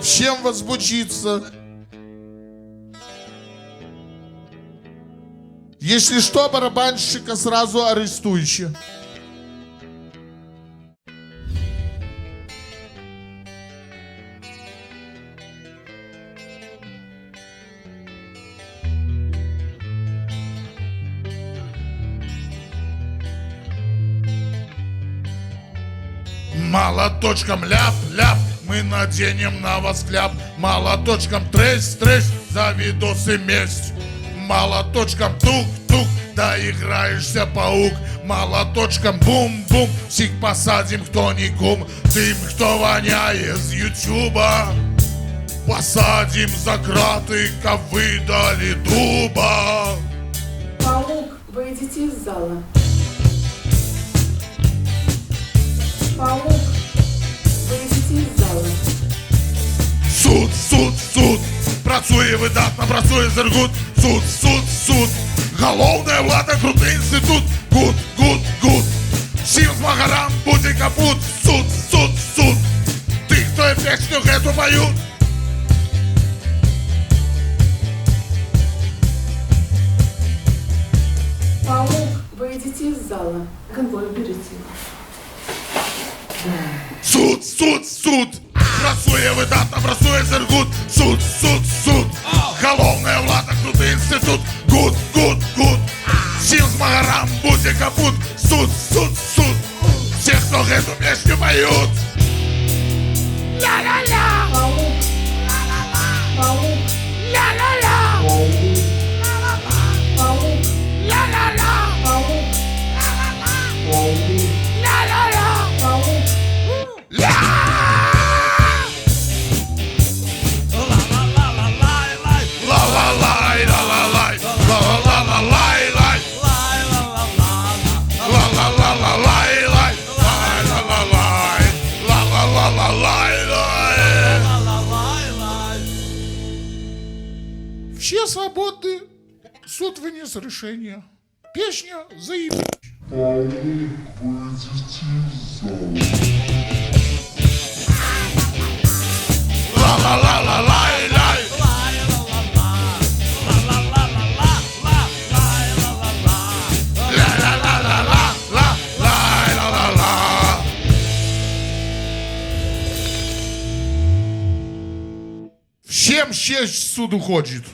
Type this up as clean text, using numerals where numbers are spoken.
Всем возбудиться. Если что, барабанщика сразу арестуйте. Молоточком ляп-ляп, мы наденем на вас кляп. Молоточком тресь-тресь, за видосы месть. Молоточком тук-тук, доиграешься, паук. Молоточком бум-бум, всех посадим, кто не кум. Тым, кто воняет с ютуба, посадим за краты, как выдали дуба. Паук, выйдите из зала. Паук, выйдите из зала. Суд, суд, суд, працує видатно, працує Зергут. Суд, суд, суд, головная влада, крутий інститут. Гуд, гуд, гуд, всім змагарам буде капут. Суд, суд, суд, тих, хто песню гэту поють. Паук, выйдите из зала. Конвой, уберите его. Суд, суд, суд, працує видатно, працує Зергут. Суд, суд, суд, головная влада, крутий інститут. Гуд, гуд, гуд, всім змагарам буде капут. Суд, суд, суд, всіх, хто гэту песню поють. Ля-ля-ля, Паук, паук, ля-ля-ля, паук, ля-ля-ля, паук, ля-ля-ля, паук. ля. Ла-ла-лай, ла-ла-лай, ла-ла-ла-лай-лай. Ла-ла-ла-ла-лай-лай, лай-ла-ла-лай, ла-ла-ла-лай-лай. Все свободны. Суд вынес решение. Песня заебись. Ла-ла-ла-ла-лай-лай. Ля-ля-ла-ла-ла-ла-лай-ла-ла-ла. Всем честь суд уходит.